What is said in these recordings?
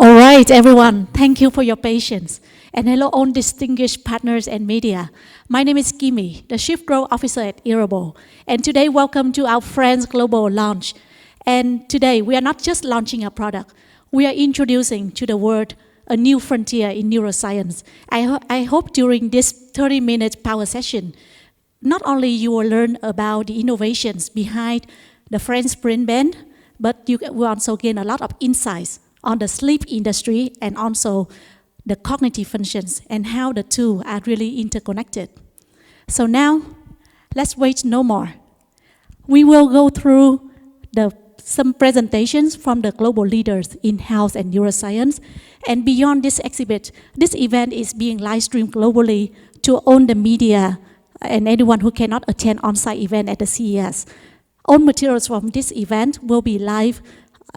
All right, everyone, thank you for your patience. And hello, all distinguished partners and media. My name is Kimi, the Chief Growth Officer at Earable. And today, welcome to our FRENZ Global launch. And today, we are not just launching a product, we are introducing to the world a new frontier in neuroscience. I hope during this 30-minute power session, not only you will learn about the innovations behind the FRENZ Brainband, but you will also gain a lot of insights on the sleep industry and also the cognitive functions and how the two are really interconnected. So now, let's wait no more. We will go through some presentations from the global leaders in health and neuroscience. And beyond this exhibit, this event is being live streamed globally to all the media and anyone who cannot attend on-site event at the CES. All materials from this event will be live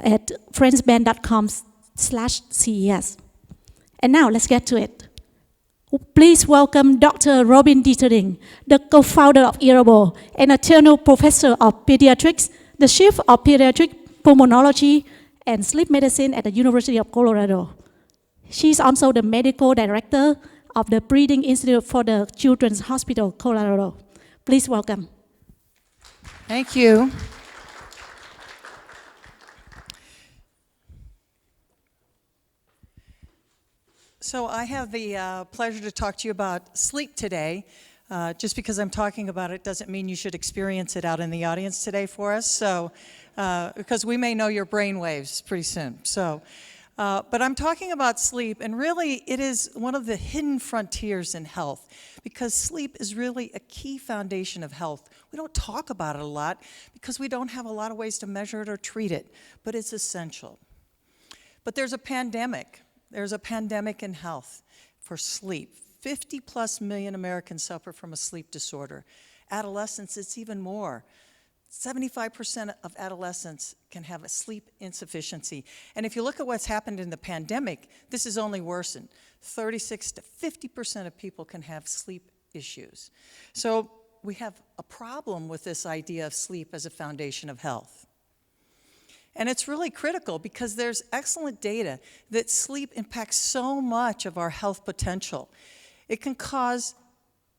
at frenzband.com/CES. And now let's get to it. Please welcome Dr. Robin Dietering, the co-founder of Earable and eternal professor of pediatrics, the chief of pediatric pulmonology and sleep medicine at the University of Colorado. She's also the medical director of the Breathing Institute for the Children's Hospital, Colorado. Please welcome. Thank you. So I have the pleasure to talk to you about sleep today. Just because I'm talking about it doesn't mean you should experience it out in the audience today for us. So, because we may know your brain waves pretty soon. So, but I'm talking about sleep, and really it is one of the hidden frontiers in health, because sleep is really a key foundation of health. We don't talk about it a lot because we don't have a lot of ways to measure it or treat it, but it's essential. But there's a pandemic. There's a pandemic in health for sleep. 50+ million Americans suffer from a sleep disorder. Adolescents, it's even more. 75% of adolescents can have a sleep insufficiency. And if you look at what's happened in the pandemic, this has only worsened. 36 to 50% of people can have sleep issues. So we have a problem with this idea of sleep as a foundation of health. And it's really critical because there's excellent data that sleep impacts so much of our health potential. It can cause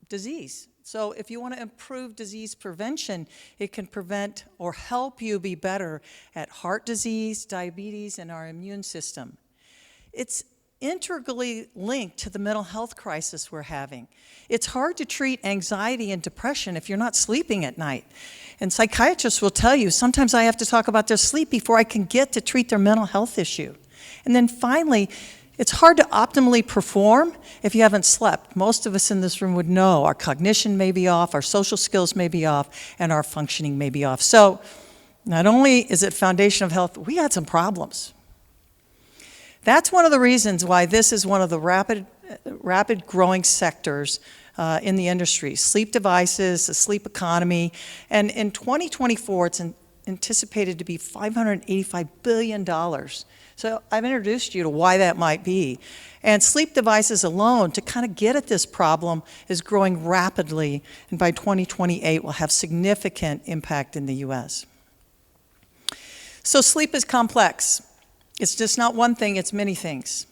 disease. So if you want to improve disease prevention, it can prevent or help you be better at heart disease, diabetes, and our immune system. It's integrally linked to the mental health crisis we're having. It's hard to treat anxiety and depression if you're not sleeping at night. And psychiatrists will tell you, sometimes I have to talk about their sleep before I can get to treat their mental health issue. And then finally, it's hard to optimally perform if you haven't slept. Most of us in this room would know our cognition may be off, our social skills may be off, and our functioning may be off. So not only is it foundation of health, we had some problems. That's one of the reasons why this is one of the rapid growing sectors in the industry. Sleep devices, the sleep economy, and in 2024, it's anticipated to be $585 billion. So I've introduced you to why that might be. And sleep devices alone, to kind of get at this problem, is growing rapidly, and by 2028 will have significant impact in the US. So sleep is complex. It's just not one thing, it's many things.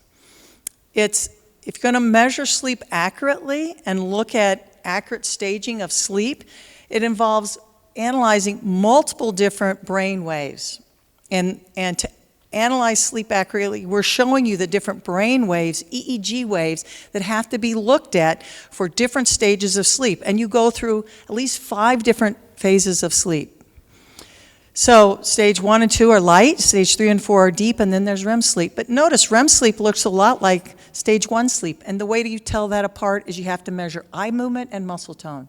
It's if you're going to measure sleep accurately and look at accurate staging of sleep, it involves analyzing multiple different brain waves. And to analyze sleep accurately, we're showing you the different brain waves, EEG waves, that have to be looked at for different stages of sleep. And you go through at least 5 different phases of sleep. So stage 1 and 2 are light, stage 3 and 4 are deep, and then there's REM sleep. But notice REM sleep looks a lot like stage 1 sleep. And the way you tell that apart is you have to measure eye movement and muscle tone.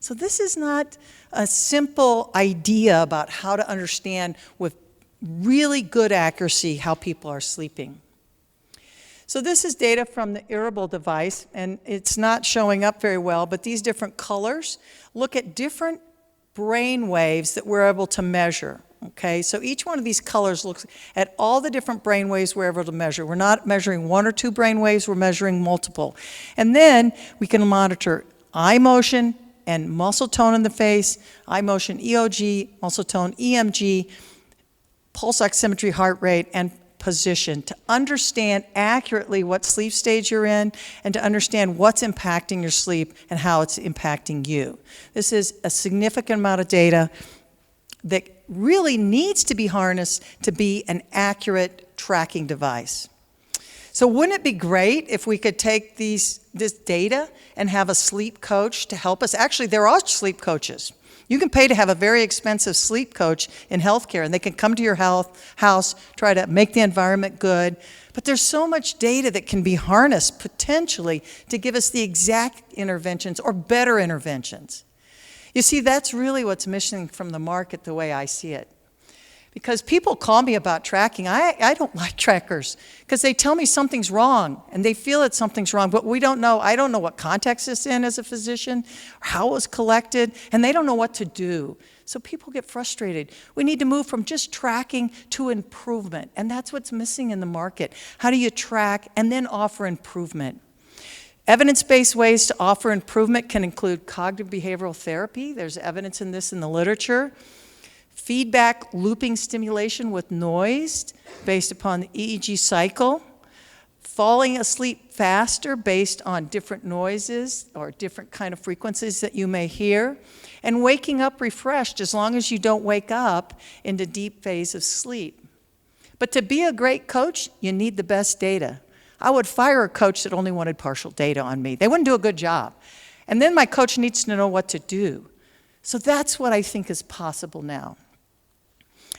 So this is not a simple idea about how to understand with really good accuracy how people are sleeping. So this is data from the Earable device, and it's not showing up very well, but these different colors look at different brain waves that we're able to measure. Okay, so each one of these colors looks at all the different brain waves we're able to measure. We're not measuring 1 or 2 brain waves, we're measuring multiple. And then we can monitor eye motion and muscle tone in the face, eye motion EOG, muscle tone EMG, pulse oximetry, heart rate, and position to understand accurately what sleep stage you're in and to understand what's impacting your sleep and how it's impacting you. This is a significant amount of data that really needs to be harnessed to be an accurate tracking device. So wouldn't it be great if we could take this data and have a sleep coach to help us? Actually, there are sleep coaches. You can pay to have a very expensive sleep coach in healthcare, and they can come to your house, try to make the environment good. But there's so much data that can be harnessed potentially to give us the exact interventions or better interventions. You see, that's really what's missing from the market the way I see it. Because people call me about tracking. I don't like trackers because they tell me something's wrong and they feel that something's wrong, but we don't know. I don't know what context it's in as a physician, or how it was collected, and they don't know what to do. So people get frustrated. We need to move from just tracking to improvement, and that's what's missing in the market. How do you track and then offer improvement? Evidence-based ways to offer improvement can include cognitive behavioral therapy. There's evidence in this in the literature. Feedback looping stimulation with noise based upon the EEG cycle, falling asleep faster based on different noises or different kind of frequencies that you may hear, and waking up refreshed as long as you don't wake up into deep phase of sleep. But to be a great coach, you need the best data. I would fire a coach that only wanted partial data on me. They wouldn't do a good job. And then my coach needs to know what to do. So that's what I think is possible now.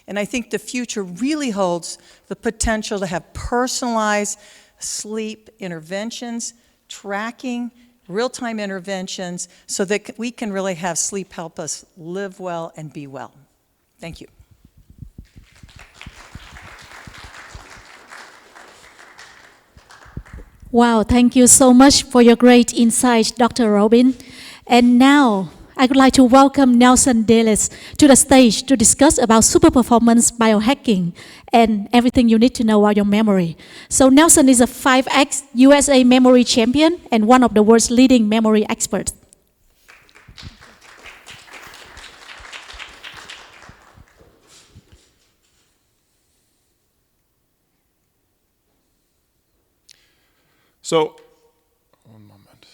And I think the future really holds the potential to have personalized sleep interventions, tracking, real-time interventions, so that we can really have sleep help us live well and be well. Thank you. Wow, thank you so much for your great insight, Dr. Robin. And now, I would like to welcome Nelson Dales to the stage to discuss about super performance biohacking and everything you need to know about your memory. So Nelson is a 5X USA memory champion and one of the world's leading memory experts. So, one moment.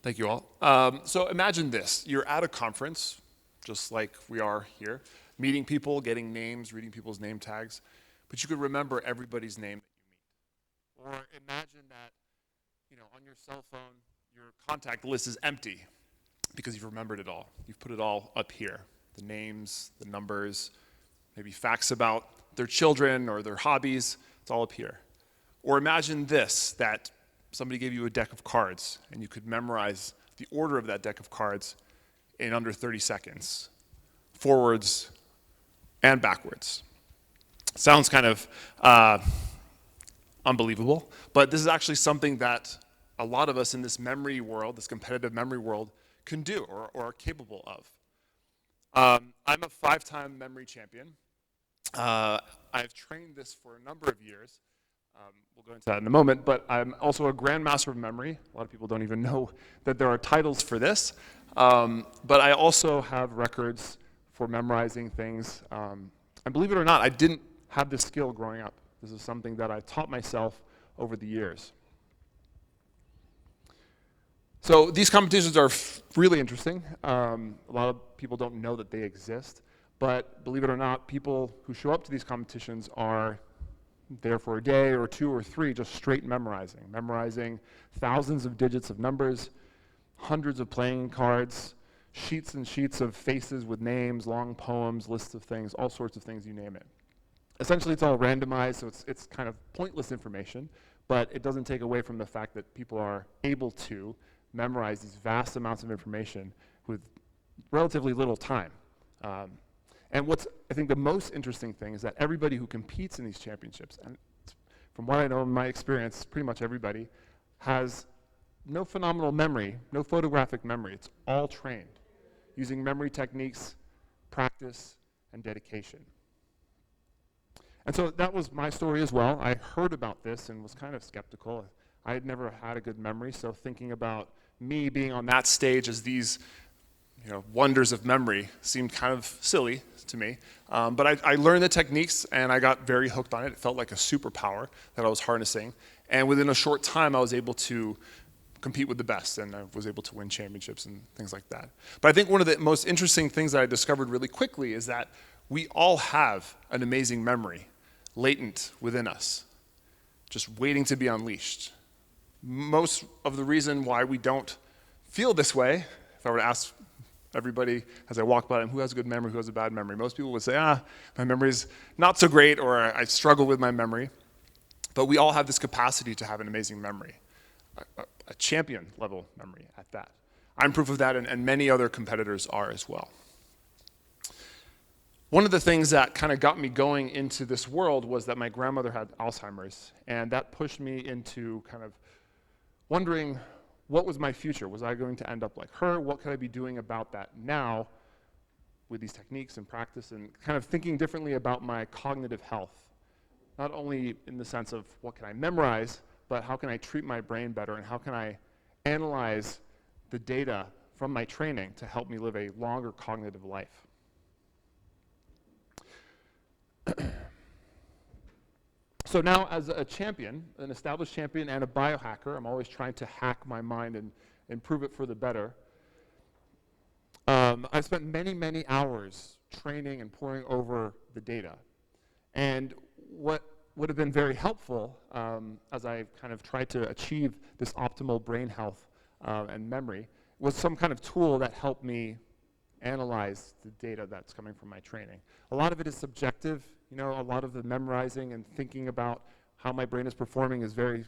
Thank you all. So imagine this. You're at a conference, just like we are here, meeting people, getting names, reading people's name tags, but you could remember everybody's name that you meet. Or imagine that, on your cell phone, your contact list is empty because you've remembered it all. You've put it all up here. The names, the numbers, maybe facts about their children or their hobbies, it's all up here. Or imagine this, that somebody gave you a deck of cards and you could memorize the order of that deck of cards in under 30 seconds, forwards and backwards. Sounds kind of unbelievable, but this is actually something that a lot of us in this memory world, this competitive memory world, can do or are capable of. I'm a 5-time memory champion. I've trained this for a number of years. We'll go into that in a moment, but I'm also a grandmaster of memory. A lot of people don't even know that there are titles for this. But I also have records for memorizing things. And believe it or not, I didn't have this skill growing up. This is something that I taught myself over the years. So these competitions are really interesting. A lot of people don't know that they exist, but believe it or not, people who show up to these competitions are there for a day or two or three just straight memorizing thousands of digits of numbers, hundreds of playing cards, sheets and sheets of faces with names, long poems, lists of things, all sorts of things, you name it. Essentially, it's all randomized, so it's kind of pointless information, but it doesn't take away from the fact that people are able to memorize these vast amounts of information with relatively little time. And what's, I think, the most interesting thing is that everybody who competes in these championships, and from what I know in my experience, pretty much everybody, has no phenomenal memory, no photographic memory. It's all trained using memory techniques, practice, and dedication. And so that was my story as well. I heard about this and was kind of skeptical. I had never had a good memory, so thinking about me being on that stage as these wonders of memory seemed kind of silly to me. But I learned the techniques and I got very hooked on it. It felt like a superpower that I was harnessing. And within a short time, I was able to compete with the best, and I was able to win championships and things like that. But I think one of the most interesting things that I discovered really quickly is that we all have an amazing memory latent within us, just waiting to be unleashed. Most of the reason why we don't feel this way, if I were to ask everybody as I walk by them, who has a good memory, who has a bad memory, most people would say, my memory's not so great, or I struggle with my memory. But we all have this capacity to have an amazing memory, a champion level memory at that. I'm proof of that, and many other competitors are as well. One of the things that kind of got me going into this world was that my grandmother had Alzheimer's, and that pushed me into kind of wondering, what was my future? Was I going to end up like her? What could I be doing about that now with these techniques and practice, and kind of thinking differently about my cognitive health? Not only in the sense of what can I memorize, but how can I treat my brain better, and how can I analyze the data from my training to help me live a longer cognitive life? So now, as a champion, an established champion and a biohacker, I'm always trying to hack my mind and improve it for the better. I've spent many, many hours training and poring over the data. And what would have been very helpful as I kind of tried to achieve this optimal brain health and memory was some kind of tool that helped me analyze the data that's coming from my training. A lot of it is subjective. A lot of the memorizing and thinking about how my brain is performing is very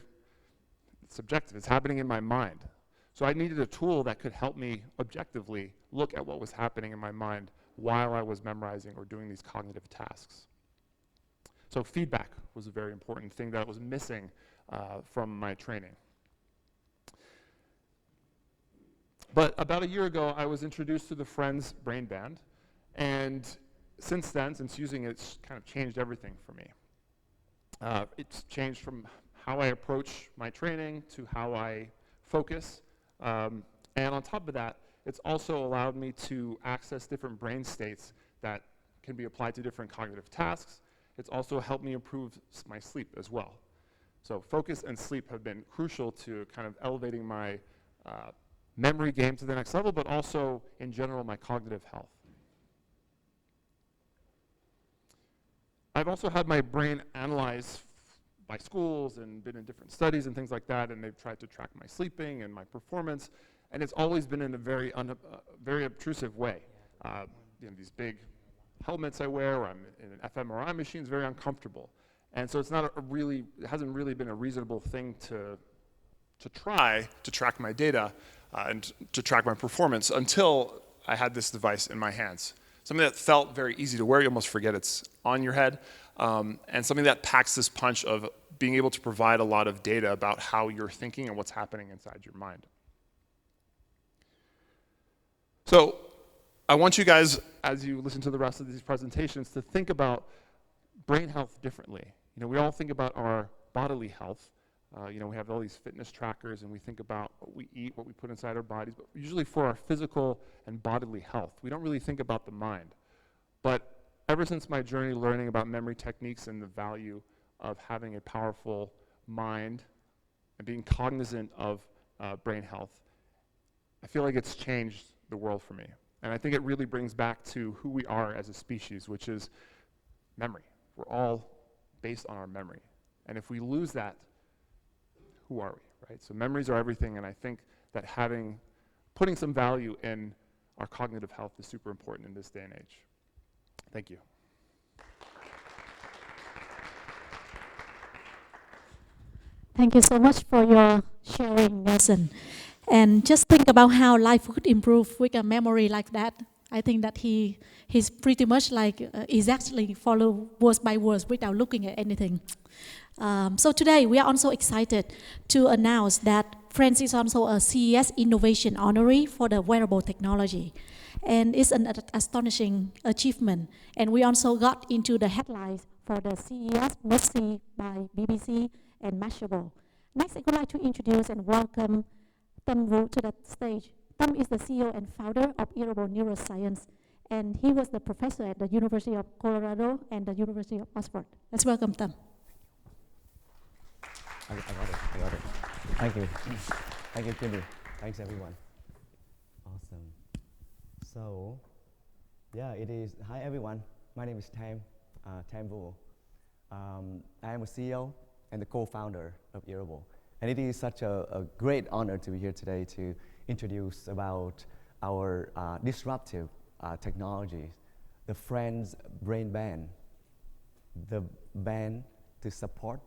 subjective. It's happening in my mind. So I needed a tool that could help me objectively look at what was happening in my mind while I was memorizing or doing these cognitive tasks. So feedback was a very important thing that was missing from my training. But about a year ago, I was introduced to the FRENZ Brainband, and since then, since using it, it's kind of changed everything for me. It's changed from how I approach my training to how I focus. And on top of that, it's also allowed me to access different brain states that can be applied to different cognitive tasks. It's also helped me improve my sleep as well. So focus and sleep have been crucial to kind of elevating my memory game to the next level, but also, in general, my cognitive health. I've also had my brain analyzed by schools and been in different studies and things like that, and they've tried to track my sleeping and my performance, and it's always been in a very obtrusive way. These big helmets I wear, or I'm in an fMRI machine, is very uncomfortable. And so it's not it hasn't really been a reasonable thing to try to track my data and to track my performance until I had this device in my hands. Something that felt very easy to wear, you almost forget it's on your head, and something that packs this punch of being able to provide a lot of data about how you're thinking and what's happening inside your mind. So I want you guys, as you listen to the rest of these presentations, to think about brain health differently. We all think about our bodily health. We have all these fitness trackers, and we think about what we eat, what we put inside our bodies, but usually for our physical and bodily health. We don't really think about the mind. But ever since my journey learning about memory techniques and the value of having a powerful mind and being cognizant of brain health, I feel like it's changed the world for me. And I think it really brings back to who we are as a species, which is memory. We're all based on our memory. And if we lose that, who are we, right? So memories are everything, and I think that putting some value in our cognitive health is super important in this day and age. Thank you. Thank you so much for your sharing, Nelson. And just think about how life could improve with a memory like that. I think that he's pretty much like exactly follow words by words without looking at anything. So today we are also excited to announce that FRENZ is also a CES Innovation Honoree for the wearable technology. And it's an astonishing achievement. And we also got into the headlines for the CES Must See by BBC and Mashable. Next, I would like to introduce and welcome Tâm Vu to the stage. Tâm is the CEO and founder of Earable Neuroscience, and he was the professor at the University of Colorado and the University of Oxford. Let's welcome Tâm. I got it. Thank you. Thank you, Kimmy. Thanks, everyone. Awesome. So, yeah, hi, everyone. My name is Tâm Vu. I am a CEO and the co-founder of Earable. And it is such a great honor to be here today to introduce about our disruptive technology, the FRENZ Brainband, the band to support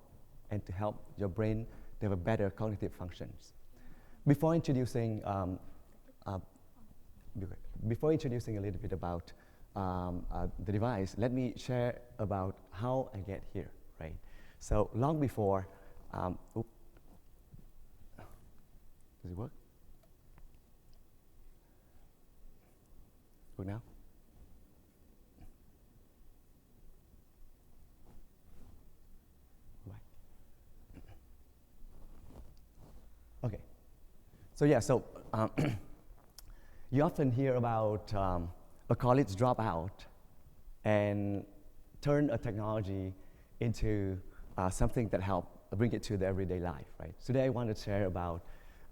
and to help your brain develop better cognitive functions. Before introducing a little bit about the device, let me share about how I get here, right? So long before, does it work? Work now? Right. Okay. So yeah, you often hear about a college dropout and turn a technology into something that help bring it to the everyday life, right? Today I want to share about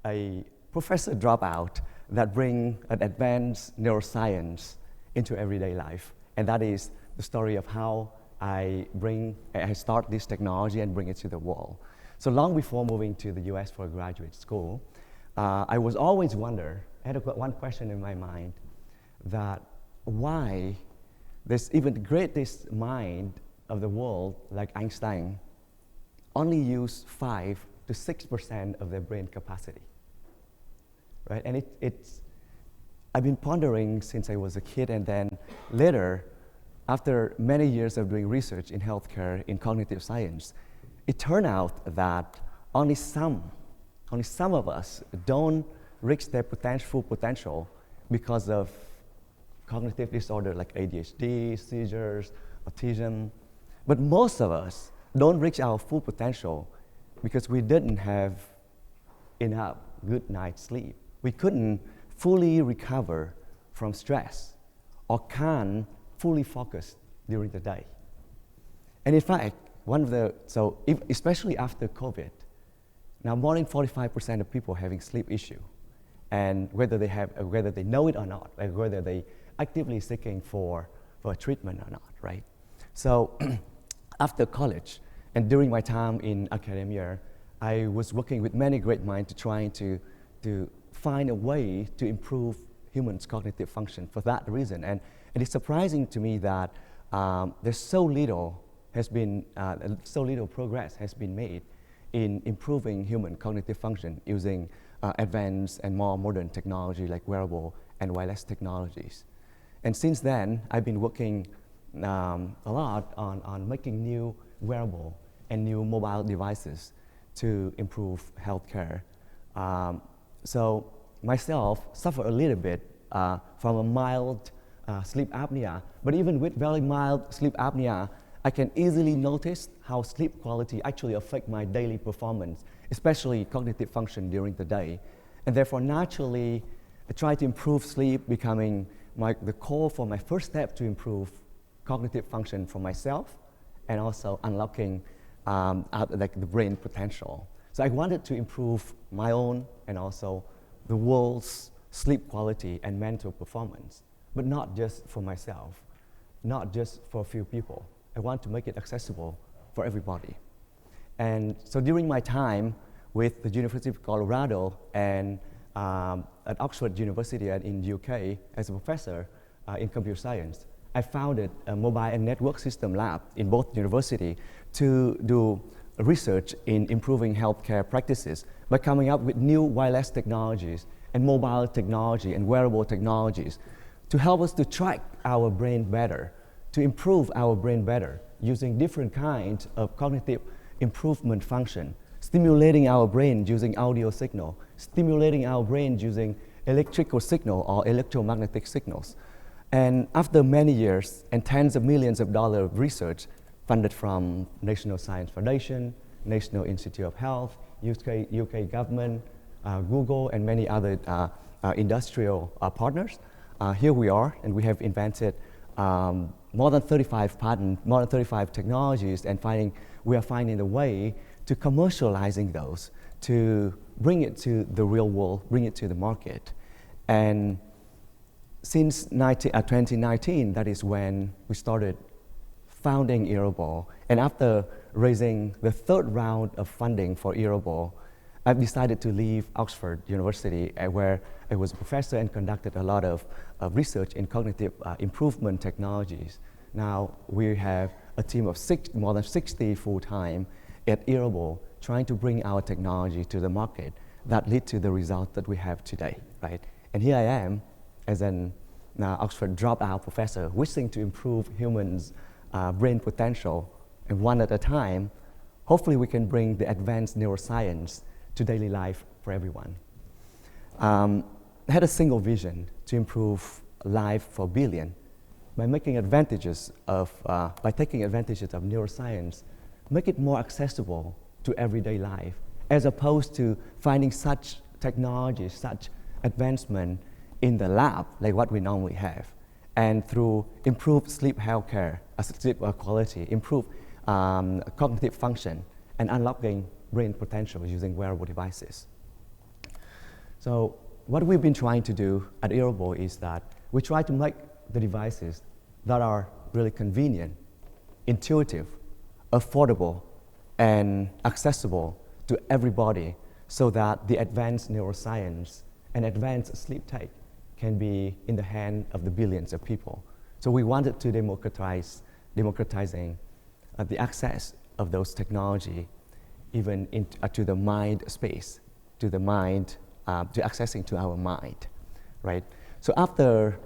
a professor dropout that bring an advanced neuroscience into everyday life, and that is the story of how I start this technology and bring it to the world. So long before moving to the US for graduate school, I was always I had one question in my mind, that why this even the greatest mind of the world, like Einstein, only use 5 to 6% of their brain capacity, right? And I've been pondering since I was a kid, and then later, after many years of doing research in healthcare, in cognitive science, it turned out that only some of us don't reach their full potential because of cognitive disorder like ADHD, seizures, autism. But most of us don't reach our full potential because we didn't have enough good night's sleep. We couldn't fully recover from stress or can't fully focus during the day. And in fact, especially after COVID, now more than 45% of people having sleep issue, and whether they know it or not, like whether they actively seeking for treatment or not, right? So after college and during my time in academia, I was working with many great minds trying to find a way to improve humans' cognitive function for that reason. And it is surprising to me that there's so little progress has been made in improving human cognitive function using advanced and more modern technology like wearable and wireless technologies. And since then, I've been working a lot on making new wearable and new mobile devices to improve healthcare. So myself suffer a little bit from a mild sleep apnea, but even with very mild sleep apnea, I can easily notice how sleep quality actually affect my daily performance, especially cognitive function during the day. And therefore, naturally, I try to improve sleep, becoming the core for my first step to improve cognitive function for myself, and also unlocking like the brain potential. So I wanted to improve my own and also the world's sleep quality and mental performance, but not just for myself, not just for a few people. I want to make it accessible for everybody. And so during my time with the University of Colorado and at Oxford University and in UK as a professor in computer science, I founded a mobile and network system lab in both universities to do research in improving healthcare practices by coming up with new wireless technologies and mobile technology and wearable technologies to help us to track our brain better, to improve our brain better using different kinds of cognitive improvement function, stimulating our brain using audio signal, stimulating our brain using electrical signal or electromagnetic signals. And after many years and tens of millions of dollars of research funded from National Science Foundation, National Institute of Health, UK government, Google, and many other industrial partners, here we are, and we have invented more than 35 patents, more than 35 technologies, and we are finding a way to commercializing those, to bring it to the real world, bring it to the market. And since 2019, that is when we started founding Earable. And after raising the third round of funding for Earable, I've decided to leave Oxford University, where I was a professor and conducted a lot of research in cognitive improvement technologies. Now we have a team of more than 60 full-time at Earable, trying to bring our technology to the market that lead to the result that we have today, right? And here I am as an Oxford dropout professor wishing to improve humans' brain potential, and one at a time, hopefully we can bring the advanced neuroscience to daily life for everyone. I had a single vision to improve life for billion by taking advantages of neuroscience, make it more accessible to everyday life, as opposed to finding such technology, such advancement in the lab, like what we normally have. And through improved sleep healthcare, sleep quality, improved cognitive function, and unlocking brain potential using wearable devices. So what we've been trying to do at Earable is that we try to make the devices that are really convenient, intuitive, affordable, and accessible to everybody, so that the advanced neuroscience and advanced sleep tech can be in the hand of the billions of people. So we wanted to democratizing the access of those technology even to the mind space, to the mind, to accessing to our mind, right? So after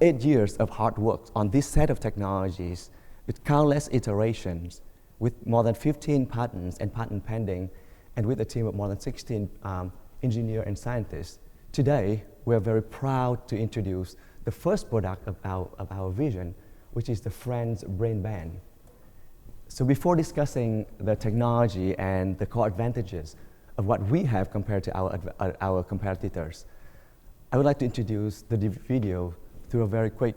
8 years of hard work on this set of technologies, with countless iterations, with more than 15 patents and patent pending, and with a team of more than 16 engineers and scientists, today we are very proud to introduce the first product of our vision, which is the FRENZ Brainband. So before discussing the technology and the core advantages of what we have compared to our competitors, I would like to introduce the video through a very quick,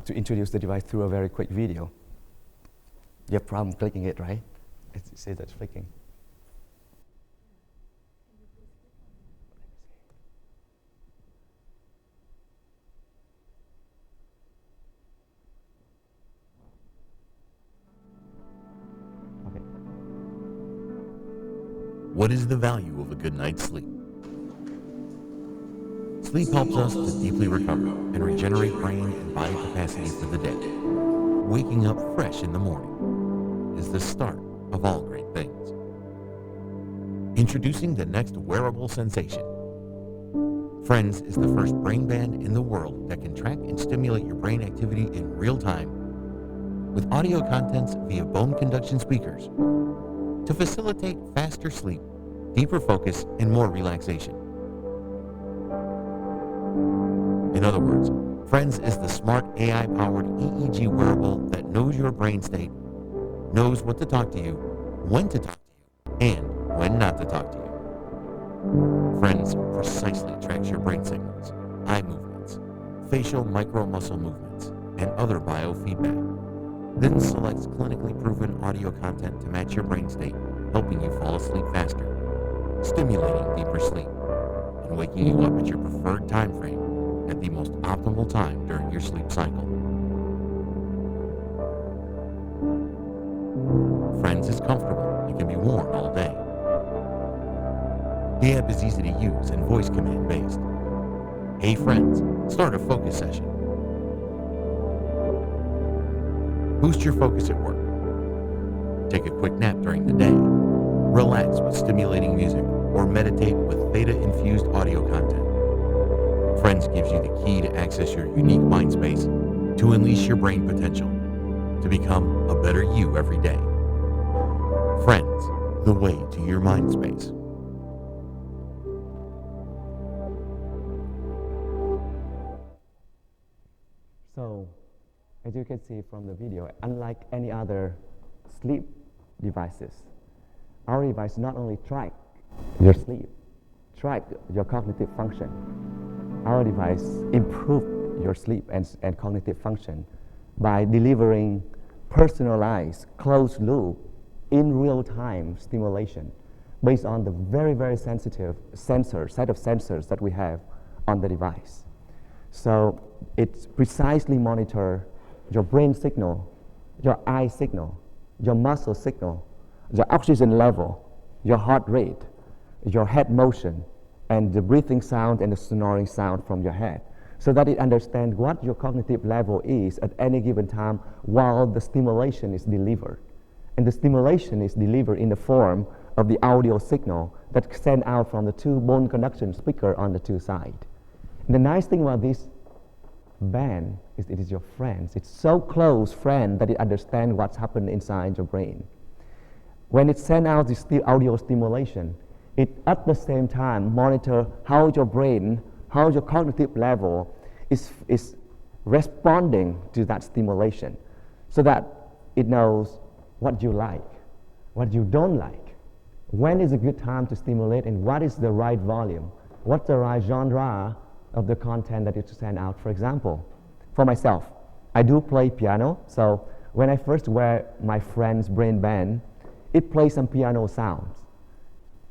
introduce the device through a very quick video. You have problem clicking it, right? It says that's flicking. What is the value of a good night's sleep? Sleep helps us to deeply recover and regenerate brain and body capacity for the day. Waking up fresh in the morning is the start of all great things. Introducing the next wearable sensation. FRENZ is the first brain band in the world that can track and stimulate your brain activity in real time with audio contents via bone conduction speakers to facilitate faster sleep, deeper focus, and more relaxation. In other words, FRENZ is the smart AI-powered EEG wearable that knows your brain state, knows what to talk to you, when to talk to you, and when not to talk to you. FRENZ precisely tracks your brain signals, eye movements, facial micro-muscle movements, and other biofeedback. then selects clinically proven audio content to match your brain state, helping you fall asleep faster, stimulating deeper sleep, and waking you up at your preferred time frame at the most optimal time during your sleep cycle. FRENZ is comfortable and can be worn all day. The app is easy to use and voice command based. Hey FRENZ, start a focus session. Boost your focus at work. Take a quick nap during the day. Relax with stimulating music or meditate with theta-infused audio content. FRENZ gives you the key to access your unique mind space to unleash your brain potential, to become a better you every day. FRENZ, the way to your mind space. So, as you can see from the video, unlike any other sleep devices, our device not only track your sleep, track your cognitive function. Our device improve your sleep and cognitive function by delivering personalized, closed loop, in real-time stimulation based on the very, very sensitive set of sensors that we have on the device. So it precisely monitors your brain signal, your eye signal, your muscle signal, your oxygen level, your heart rate, your head motion, and the breathing sound and the snoring sound from your head, so that it understands what your cognitive level is at any given time while the stimulation is delivered. And the stimulation is delivered in the form of the audio signal that sent out from the two bone conduction speaker on the two sides. And the nice thing about this band is it is your friend. It's so close friend that it understands what's happened inside your brain. When it sends out this audio stimulation, it at the same time monitor how your brain, how your cognitive level is responding to that stimulation, so that it knows what you like, what you don't like, when is a good time to stimulate, and what is the right volume, what's the right genre of the content that you send out. For example, for myself, I do play piano, so when I first wear my FRENZ Brainband, it plays some piano sounds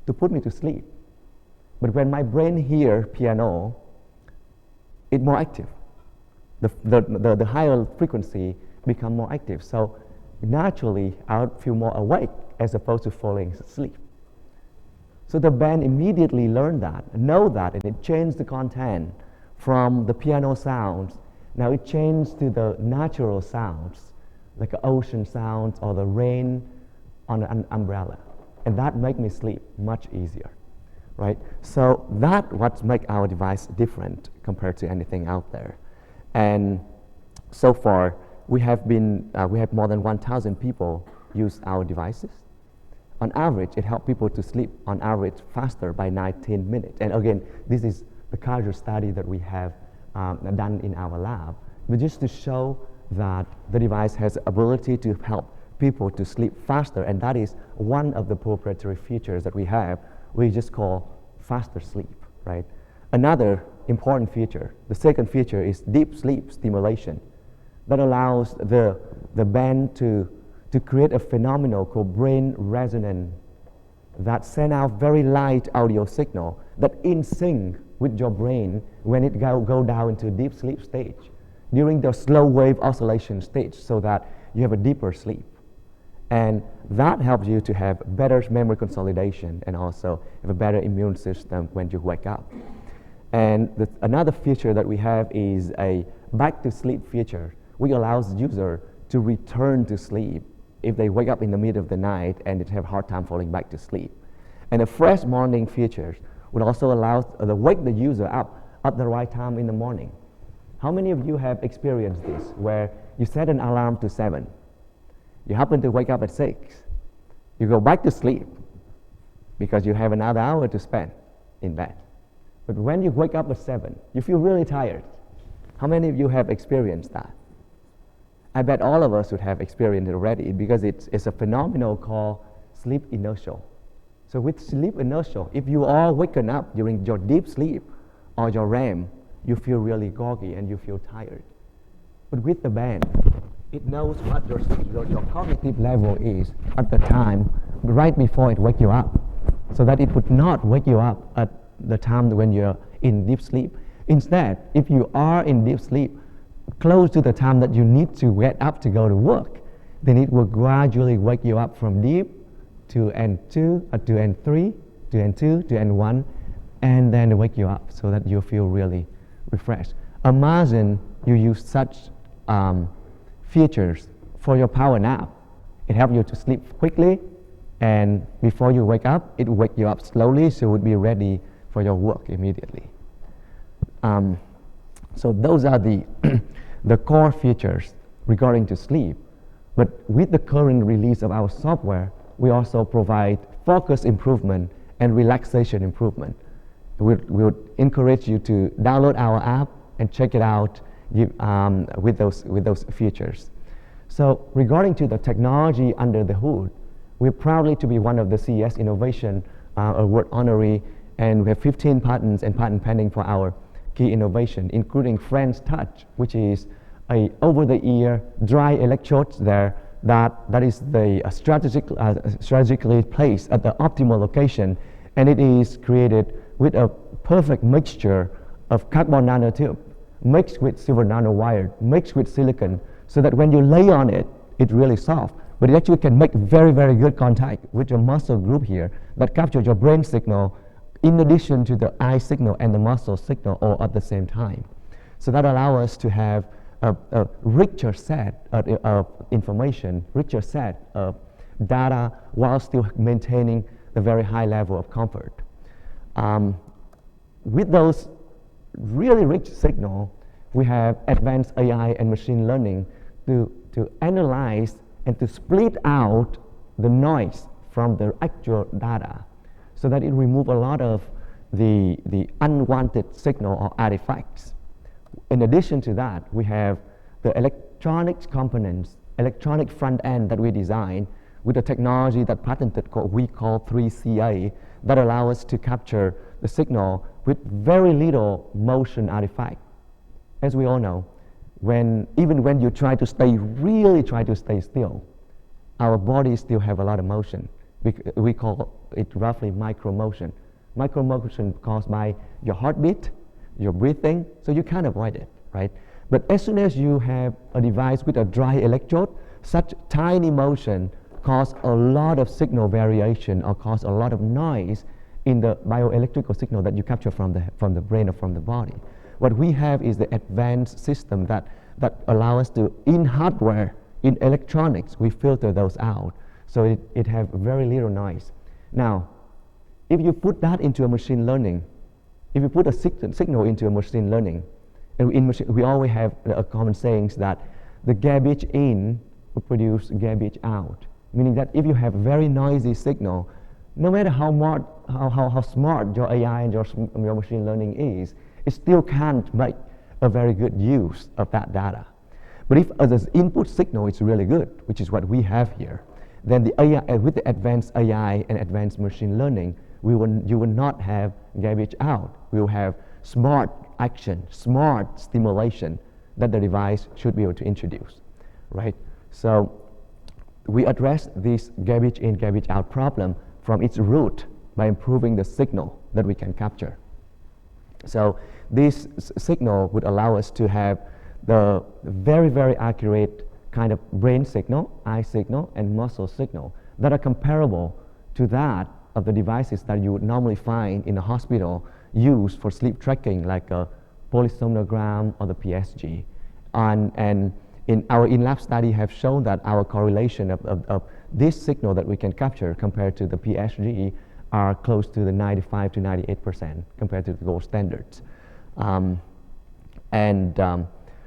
to put me to sleep. But when my brain hears piano, it's more active. The higher frequency becomes more active. So naturally, I would feel more awake as opposed to falling asleep. So the band immediately learned that, know that, and it changed the content from the piano sounds. Now it changed to the natural sounds, like ocean sounds or the rain on an umbrella. And that makes me sleep much easier, right? So that's what makes our device different compared to anything out there. And so far, we have more than 1,000 people use our devices. On average, it helps people to sleep on average faster by 19 minutes. And again, this is the casual study that we have done in our lab, but just to show that the device has the ability to help people to sleep faster, and that is one of the proprietary features that we have. We just call faster sleep, right? Another important feature, the second feature, is deep sleep stimulation that allows the band to create a phenomenon called brain resonance that send out very light audio signal that in sync with your brain when it go down into deep sleep stage during the slow wave oscillation stage, so that you have a deeper sleep. And that helps you to have better memory consolidation and also have a better immune system when you wake up. And another feature that we have is a back to sleep feature, which allows the user to return to sleep if they wake up in the middle of the night and they have a hard time falling back to sleep. And the fresh morning features would also allow wake the user up at the right time in the morning. How many of you have experienced this, where you set an alarm to 7, you happen to wake up at 6, you go back to sleep because you have another hour to spend in bed. But when you wake up at 7, you feel really tired. How many of you have experienced that? I bet all of us would have experienced it already, because it's a phenomenon called sleep inertia. So with sleep inertia, if you are waken up during your deep sleep or your REM, you feel really groggy and you feel tired. But with the band, it knows what your cognitive level is at the time, right before it wakes you up, so that it would not wake you up at the time when you're in deep sleep. Instead, if you are in deep sleep, close to the time that you need to get up to go to work, then it will gradually wake you up from deep to N2, to N3, to N2, to N1, and then wake you up so that you feel really refreshed. Imagine you use such features for your power nap. It helps you to sleep quickly, and before you wake up, it will wake you up slowly, so you would be ready for your work immediately. So those are the, the core features regarding to sleep. But with the current release of our software, we also provide focus improvement and relaxation improvement. We would encourage you to download our app and check it out with those features. So regarding to the technology under the hood, we're proudly to be one of the CES Innovation Award honoree, and we have 15 patents and patent pending for our key innovation, including FRENZ Touch, which is a over-the-ear dry electrodes there that is the strategically placed at the optimal location, and it is created with a perfect mixture of carbon nanotube mixed with silver nanowire, mixed with silicon, so that when you lay on it, it's really soft, but it actually can make very, very good contact with your muscle group here that captures your brain signal in addition to the eye signal and the muscle signal all at the same time. So that allows us to have a richer set of information, richer set of data, while still maintaining a very high level of comfort. With those really rich signal, we have advanced AI and machine learning to analyze and to split out the noise from the actual data, so that it removes a lot of the unwanted signal or artifacts. In addition to that, we have the electronics components, electronic front end that we design with a technology that patented we call 3CA, that allow us to capture the signal with very little motion artifact. As we all know, even when you try to stay still, our bodies still have a lot of motion. We call it roughly micromotion. Micromotion caused by your heartbeat, your breathing, so you can't avoid it, right? But as soon as you have a device with a dry electrode, such tiny motion cause a lot of signal variation or cause a lot of noise in the bioelectrical signal that you capture from the brain or from the body. What we have is the advanced system that allow us to, in hardware, in electronics, we filter those out, so it have very little noise. Now, if you put that into a machine learning, if you put a signal into a machine learning, and we always have a common saying that the garbage in will produce garbage out, meaning that if you have very noisy signal, no matter how smart your AI and your machine learning is, it still can't make a very good use of that data. But if the input signal is really good, which is what we have here, then the AI, with the advanced AI and advanced machine learning, you will not have garbage out. We will have smart action, smart stimulation that the device should be able to introduce, right? So we address this garbage in, garbage out problem from its root by improving the signal that we can capture. So this signal would allow us to have the very, very accurate kind of brain signal, eye signal, and muscle signal that are comparable to that of the devices that you would normally find in a hospital used for sleep tracking, like a polysomnogram or the PSG. And in our in-lab study have shown that our correlation of this signal that we can capture compared to the PSG are close to the 95 to 98% compared to the gold standards.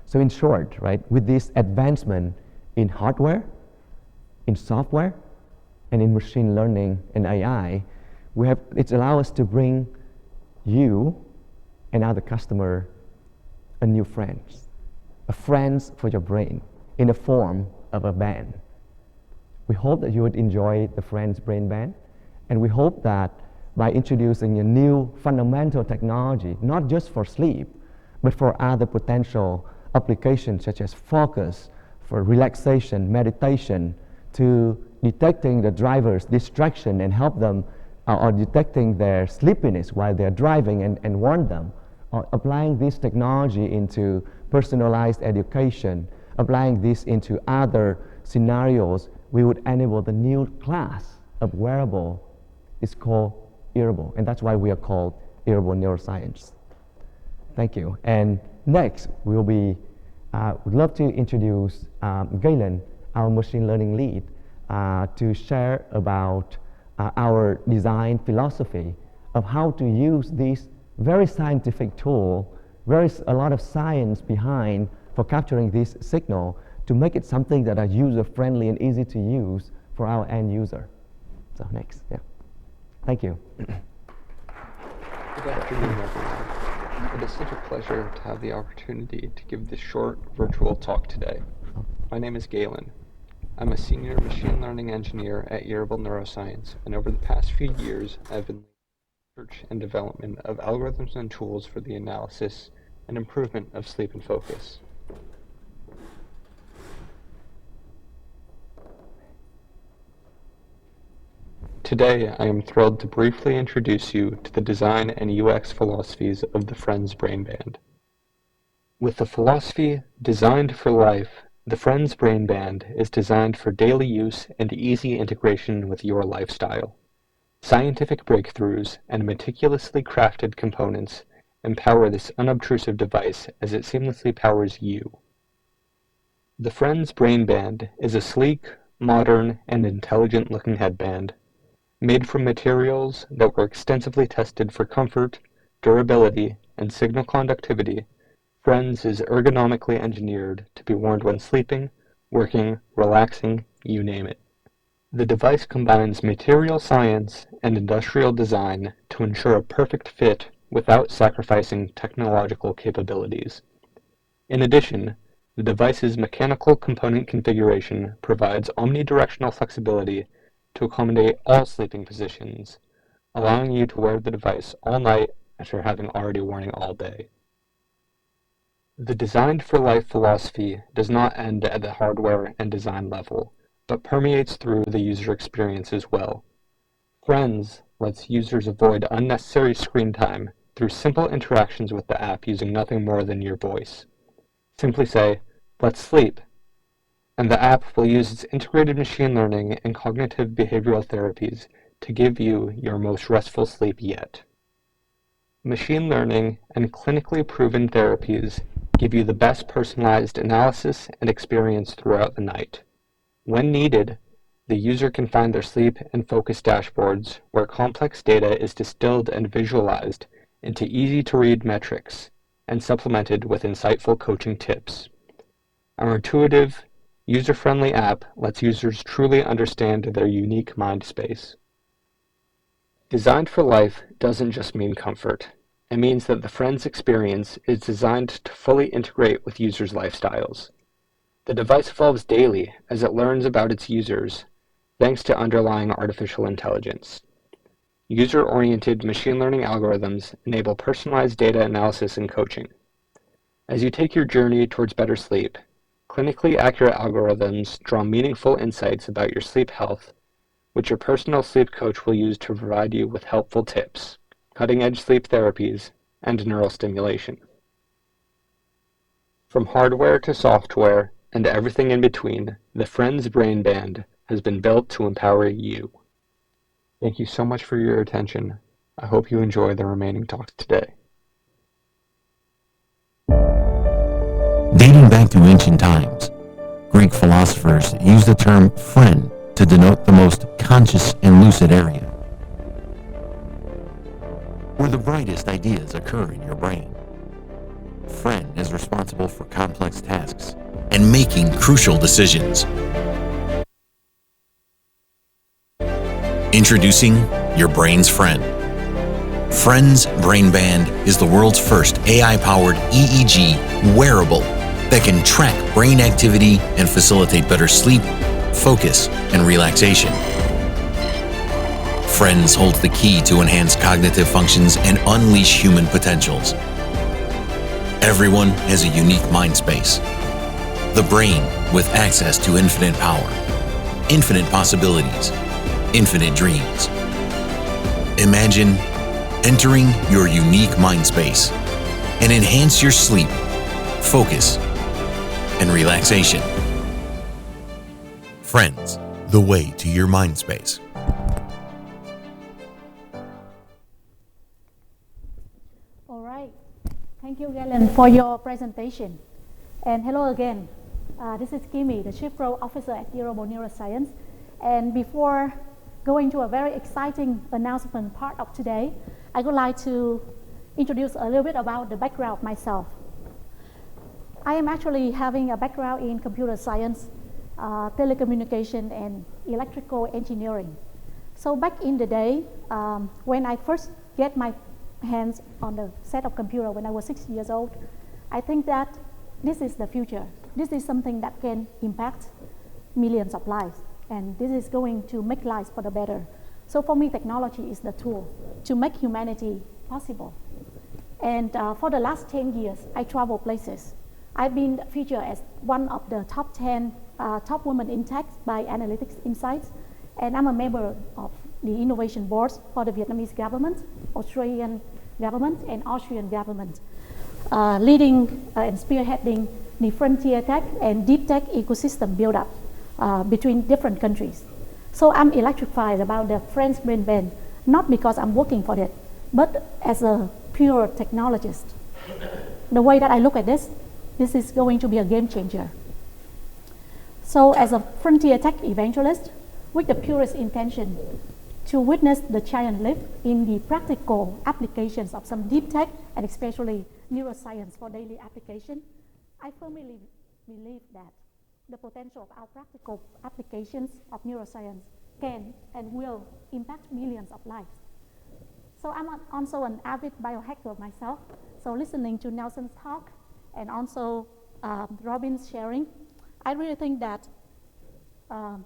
So in short, right, with this advancement in hardware, in software, and in machine learning and AI, it's allowed us to bring you and other customer a new friends, a friends for your brain in the form of a band. We hope that you would enjoy the FRENZ Brainband, and we hope that by introducing a new fundamental technology, not just for sleep, but for other potential applications such as focus, for relaxation, meditation, to detecting the driver's distraction and help them, or detecting their sleepiness while they're driving and warn them, or applying this technology into personalized education, applying this into other scenarios, we would enable the new class of wearable. It's called Earable, and that's why we are called Earable Neuroscience. Thank you. And next, we'll be, would love to introduce Galen, our machine learning lead, to share about our design philosophy of how to use this very scientific tool. There is a lot of science behind for capturing this signal to make it something that are user-friendly and easy to use for our end user. So next, yeah. Thank you. Good afternoon, everyone. It is such a pleasure to have the opportunity to give this short virtual talk today. My name is Galen. I'm a senior machine learning engineer at Earable Neuroscience, and over the past few years, I've been research and development of algorithms and tools for the analysis and improvement of sleep and focus. Today, I am thrilled to briefly introduce you to the design and UX philosophies of the FRENZ Brainband. With the philosophy designed for life, the FRENZ Brainband is designed for daily use and easy integration with your lifestyle. Scientific breakthroughs and meticulously crafted components empower this unobtrusive device as it seamlessly powers you. The FRENZ Brainband is a sleek, modern, and intelligent-looking headband. Made from materials that were extensively tested for comfort, durability, and signal conductivity, FRENZ is ergonomically engineered to be worn when sleeping, working, relaxing, you name it. The device combines material science and industrial design to ensure a perfect fit without sacrificing technological capabilities. In addition, the device's mechanical component configuration provides omnidirectional flexibility to accommodate all sleeping positions, allowing you to wear the device all night after having already worn it all day. The Designed for Life philosophy does not end at the hardware and design level, but permeates through the user experience as well. FRENZ lets users avoid unnecessary screen time through simple interactions with the app using nothing more than your voice. Simply say, "Let's sleep," and the app will use its integrated machine learning and cognitive behavioral therapies to give you your most restful sleep yet. Machine learning and clinically proven therapies give you the best personalized analysis and experience throughout the night. When needed, the user can find their sleep and focus dashboards where complex data is distilled and visualized into easy-to-read metrics and supplemented with insightful coaching tips. Our intuitive, user-friendly app lets users truly understand their unique mind space. Designed for life doesn't just mean comfort. It means that the FRENZ experience is designed to fully integrate with users' lifestyles. The device evolves daily as it learns about its users, thanks to underlying artificial intelligence. User-oriented machine learning algorithms enable personalized data analysis and coaching. As you take your journey towards better sleep, clinically accurate algorithms draw meaningful insights about your sleep health, which your personal sleep coach will use to provide you with helpful tips, cutting-edge sleep therapies, and neural stimulation. From hardware to software and everything in between, the FRENZ Brainband has been built to empower you. Thank you so much for your attention. I hope you enjoy the remaining talks today. Dating back to ancient times, Greek philosophers used the term phren to denote the most conscious and lucid area, where the brightest ideas occur in your brain. Phren is responsible for complex tasks and making crucial decisions. Introducing your brain's friend. FRENZ Brainband is the world's first AI-powered EEG wearable that can track brain activity and facilitate better sleep, focus, and relaxation. FRENZ holds the key to enhance cognitive functions and unleash human potentials. Everyone has a unique mind space. The brain with access to infinite power, infinite possibilities, infinite dreams. Imagine entering your unique mind space and enhance your sleep, focus, and relaxation. FRENZ, the way to your mind space. All right. Thank you, Galen, for your presentation. And hello again. This is Kimi, the Chief Growth Officer at Earable Neuroscience. And before going to a very exciting announcement part of today, I would like to introduce a little bit about the background of myself. I am actually having a background in computer science, telecommunication, and electrical engineering. So back in the day, when I first get my hands on the set of computer when I was 6 years old, I think that this is the future. This is something that can impact millions of lives, and this is going to make lives for the better. So for me, technology is the tool to make humanity possible. And for the last 10 years, I travel places. I've been featured as one of the top 10 top women in tech by Analytics Insights, and I'm a member of the innovation boards for the Vietnamese government, Australian government, and Austrian government, leading and spearheading the frontier tech and deep tech ecosystem build-up between different countries. So I'm electrified about the FRENZ Brainband, not because I'm working for it, but as a pure technologist. The way that I look at this is going to be a game changer. So as a frontier tech evangelist, with the purest intention to witness the giant leap in the practical applications of some deep tech and especially neuroscience for daily application, I firmly believe that the potential of our practical applications of neuroscience can and will impact millions of lives. So I'm also an avid biohacker myself, so listening to Nelson's talk and also Robin's sharing, I really think that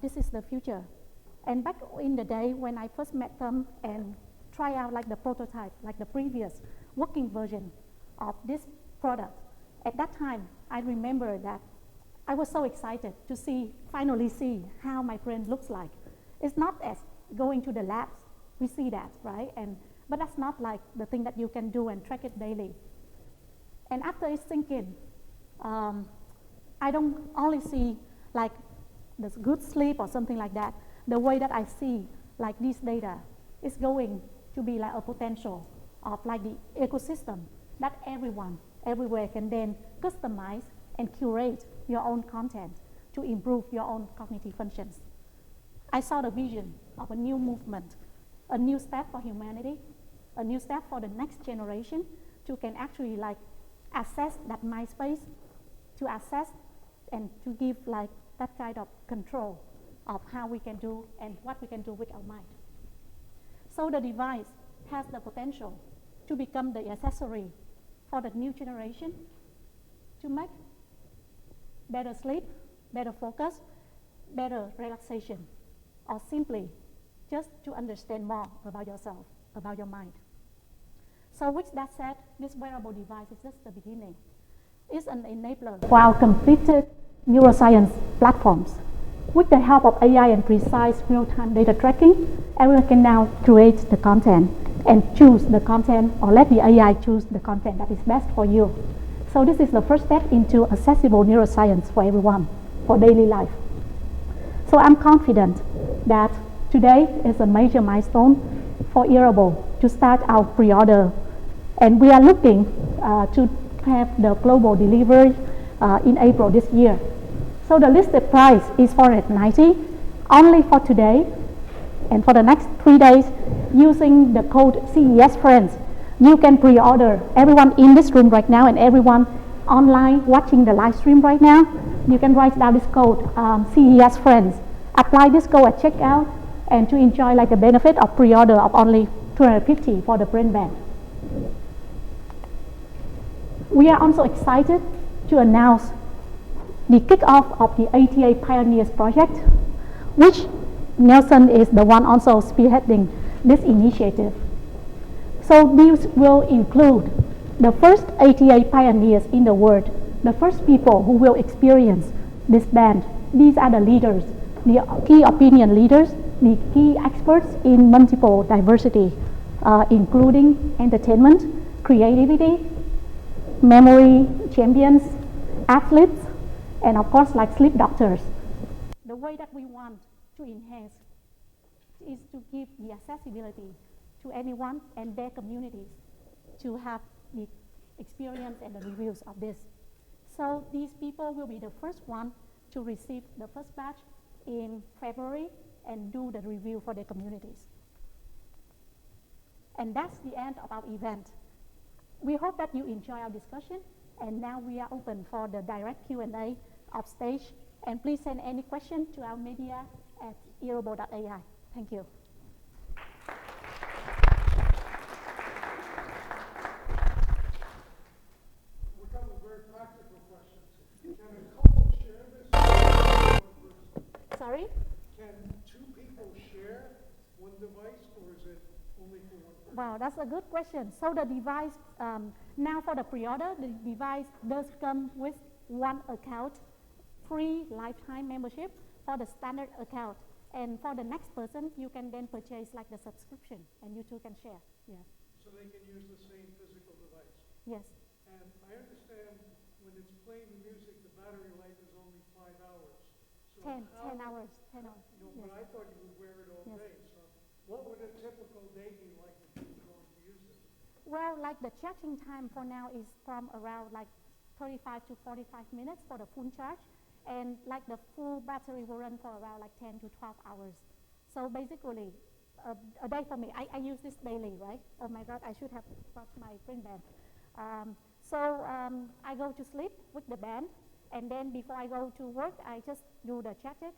this is the future. And back in the day when I first met them and try out like the prototype, like the previous working version of this product, at that time I remember that I was so excited to finally see how my brain looks like. It's not as going to the labs, we see that, right? But that's not like the thing that you can do and track it daily. And after it's sinking, I don't only see like the good sleep or something like that. The way that I see like this data is going to be like a potential of like the ecosystem that everyone, everywhere can then customize and curate your own content to improve your own cognitive functions. I saw the vision of a new movement, a new step for humanity, a new step for the next generation to can actually like access that mind space, to access and to give like that kind of control of how we can do and what we can do with our mind. So the device has the potential to become the accessory for the new generation to make better sleep, better focus, better relaxation, or simply just to understand more about yourself, about your mind. So with that said, this wearable device is just the beginning. It's an enabler for our completed neuroscience platforms. With the help of AI and precise real-time data tracking, everyone can now create the content and choose the content, or let the AI choose the content that is best for you. So this is the first step into accessible neuroscience for everyone, for daily life. So I'm confident that today is a major milestone for Earable to start our pre-order. And we are looking to have the global delivery in April this year. So the listed price is $490 only for today, and for the next 3 days, using the code CES FRENZ, you can pre-order. Everyone in this room right now and everyone online watching the live stream right now, you can write down this code CES FRENZ. Apply this code at checkout and to enjoy like the benefit of pre-order of only $250 for the Brainband. We are also excited to announce the kickoff of the ATA Pioneers project, which Nelson is the one also spearheading this initiative. So these will include the first ATA pioneers in the world, the first people who will experience this band. These are the leaders, the key opinion leaders, the key experts in multiple diversity, including entertainment, creativity, memory champions, athletes, and of course like sleep doctors. The way that we want to enhance is to give the accessibility to anyone and their communities to have the experience and the reviews of this. So these people will be the first one to receive the first batch in February and do the review for their communities. And that's the end of our event. We hope that you enjoy our discussion, and now we are open for the direct Q&A off stage. And please send any question to our media at earable.ai. Thank you. Sorry? Can two people share one device, or is it only for one person? Wow, that's a good question. So the device, now for the pre-order, the device does come with one account, free lifetime membership for the standard account. And for the next person, you can then purchase like the subscription, and you two can share. Yeah. So they can use the same physical device? Yes. And I understand when it's playing the music, the battery life is only 5 hours. So 10 hours. 10 hours. No, yes. but I thought you would wear it all Yes. day. So what would a typical day be like if you were going to use this? Well, like the charging time for now is from around like 35 to 45 minutes for the full charge. And like the full battery will run for around like 10 to 12 hours. So basically, a day for me, I use this daily, right? Oh my God, I should have brought my Brainband. I go to sleep with the band, and then before I go to work, I just do the charging.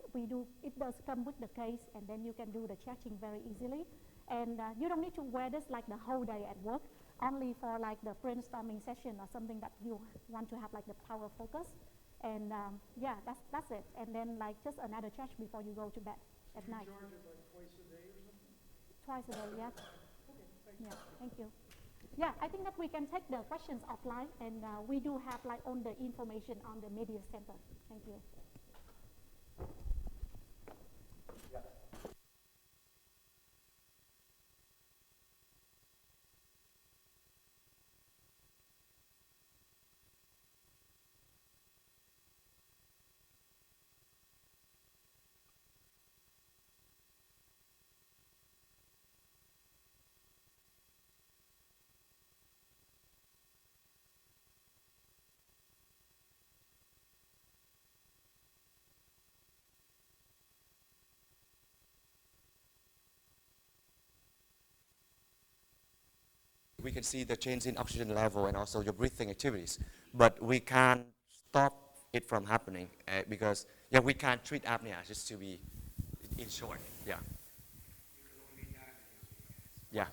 It does come with the case, and then you can do the charging very easily. And you don't need to wear this like the whole day at work, only for like the brainstorming session or something that you want to have like the power focus. And yeah, that's it. And then like just another charge before you go to bed at night. You charge it like twice a day or something? Twice a day, yeah. Okay, thank you. Yeah, thank you. Yeah, I think that we can take the questions offline, and we do have like all the information on the media center. Thank you. We can see the change in oxygen level and also your breathing activities, but we can't stop it from happening because we can't treat apnea, just to be in short.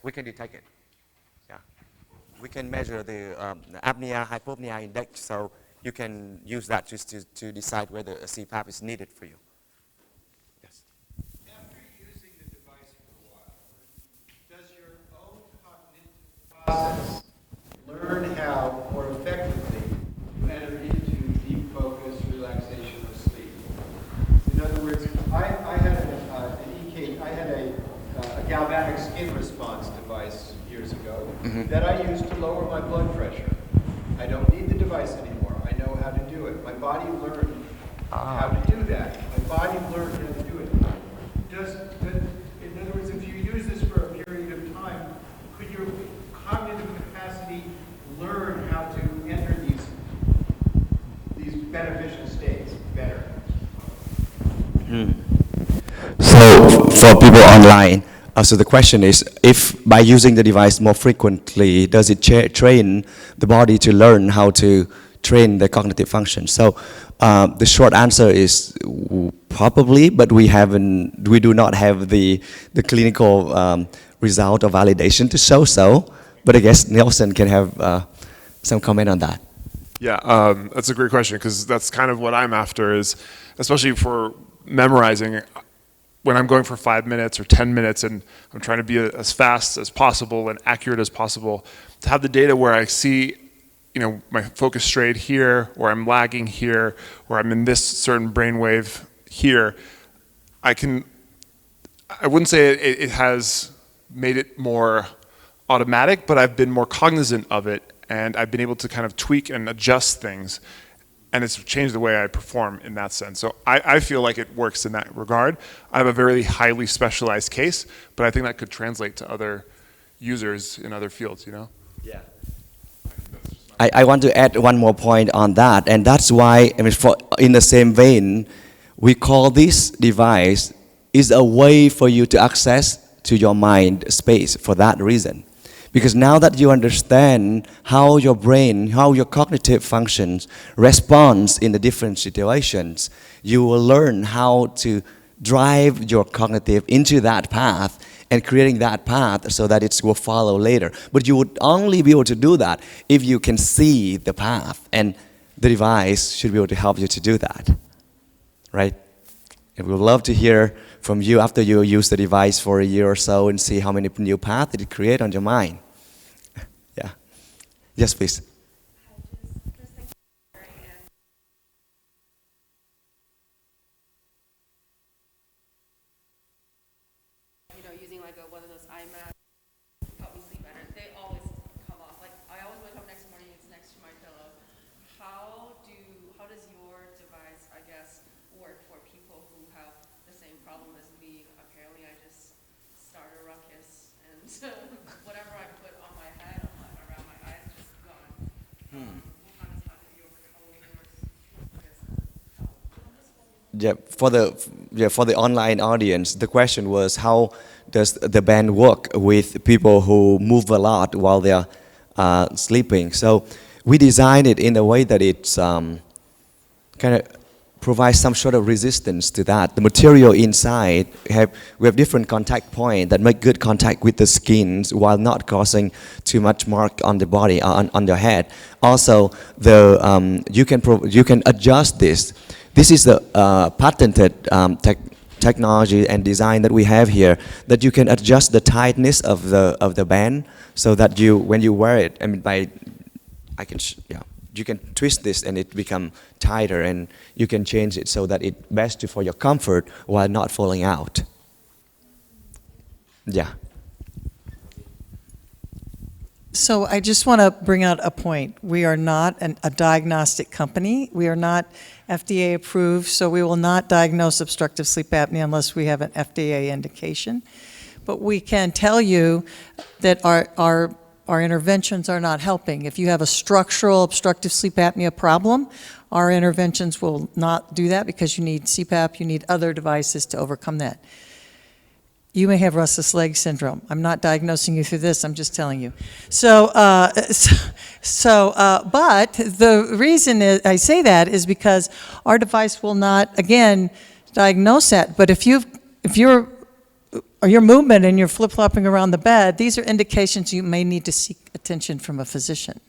We can detect it. We can measure the apnea hypopnea index, so you can use that just to decide whether a CPAP is needed for you. Yes. After using the device for a while, does your own cognitive process learn how more effectively you enter into deep focus, relaxation, or sleep? In other words, I had a galvanic skin response device years ago that I used to lower my blood pressure. I don't need the device anymore. I know how to do it. My body learned how to do that. My body learned how to do it. In other words, if you use this for a period of time, could your cognitive capacity learn how to enter these beneficial states better? So for people online, so the question is, if by using the device more frequently, does it train the body to learn how to train the cognitive function? So the short answer is probably, but we do not have the clinical result or validation to show so. But I guess Nelson can have some comment on that. Yeah, that's a great question, because that's kind of what I'm after, is especially for memorizing, when I'm going for 5 minutes or 10 minutes and I'm trying to be as fast as possible and accurate as possible, to have the data where I see, my focus strayed here, or I'm lagging here, or I'm in this certain brainwave here, I wouldn't say it has made it more automatic, but I've been more cognizant of it, and I've been able to kind of tweak and adjust things, and it's changed the way I perform in that sense. So I feel like it works in that regard. I have a very highly specialized case, but I think that could translate to other users in other fields, Yeah. I want to add one more point on that, and that's why, in the same vein, we call this device is a way for you to access to your mind space for that reason. Because now that you understand how your brain, how your cognitive functions responds in the different situations, you will learn how to drive your cognitive into that path and creating that path so that it will follow later. But you would only be able to do that if you can see the path, and the device should be able to help you to do that, right? And we would love to hear from you after you use the device for a year or so and see how many new paths it creates on your mind. Yeah. Yes, please. Using like one of those iMacs help me sleep better. They always come off. Like I always wake up next morning, it's next to my pillow. How does your device, I guess, work for people who have the same problem as me? Apparently, I just start a ruckus, and whatever I put on my head, around my eyes, is just gone. How does yours work? Yeah, for the online audience, the question was, how does the band work with people who move a lot while they're sleeping? So we designed it in a way that it's kind of provides some sort of resistance to that. The material inside, we have different contact points that make good contact with the skin while not causing too much mark on the body, on your head. Also, you can adjust this. This is the patented technology and design that we have here, that you can adjust the tightness of the band so that when you wear it, you can twist this and it become tighter, and you can change it so that it's best for your comfort while not falling out. Yeah. So I just want to bring out a point. We are not a diagnostic company. We are not FDA approved, so we will not diagnose obstructive sleep apnea unless we have an FDA indication. But we can tell you that our interventions are not helping. If you have a structural obstructive sleep apnea problem, our interventions will not do that because you need CPAP, you need other devices to overcome that. You may have restless leg syndrome. I'm not diagnosing you through this, I'm just telling you. But the reason I say that is because our device will not, again, diagnose that. But if your movement and you're flip-flopping around the bed, these are indications you may need to seek attention from a physician.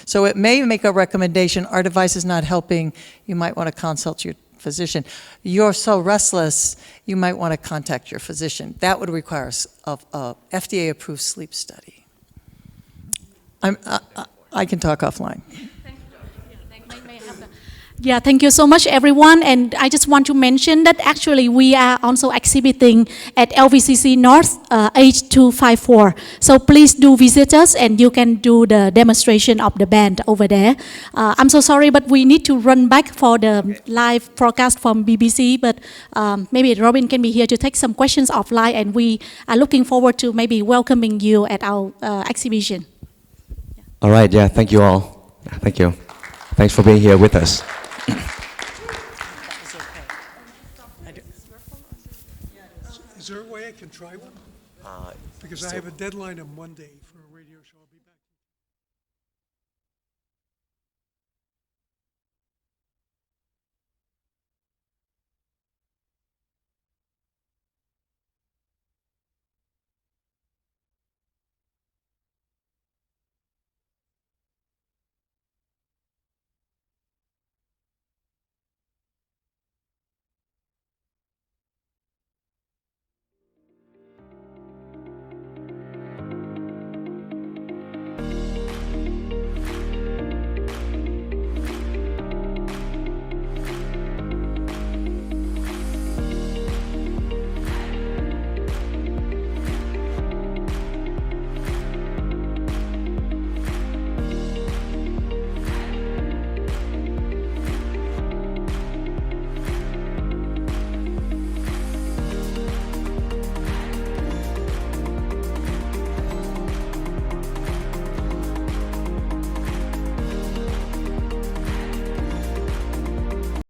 So it may make a recommendation, our device is not helping, you might want to consult your physician. You're so restless, you might want to contact your physician. That would require a FDA-approved sleep study. I can talk offline. Yeah, thank you so much, everyone. And I just want to mention that actually we are also exhibiting at LVCC North H254. So please do visit us, and you can do the demonstration of the band over there. I'm so sorry, but we need to run back for the live broadcast from BBC. But maybe Robin can be here to take some questions offline, and we are looking forward to maybe welcoming you at our exhibition. All right, yeah, thank you all. Thank you. Thanks for being here with us. Is there a way I can try one? Because I have a deadline on Monday for a radio show. I'll be back.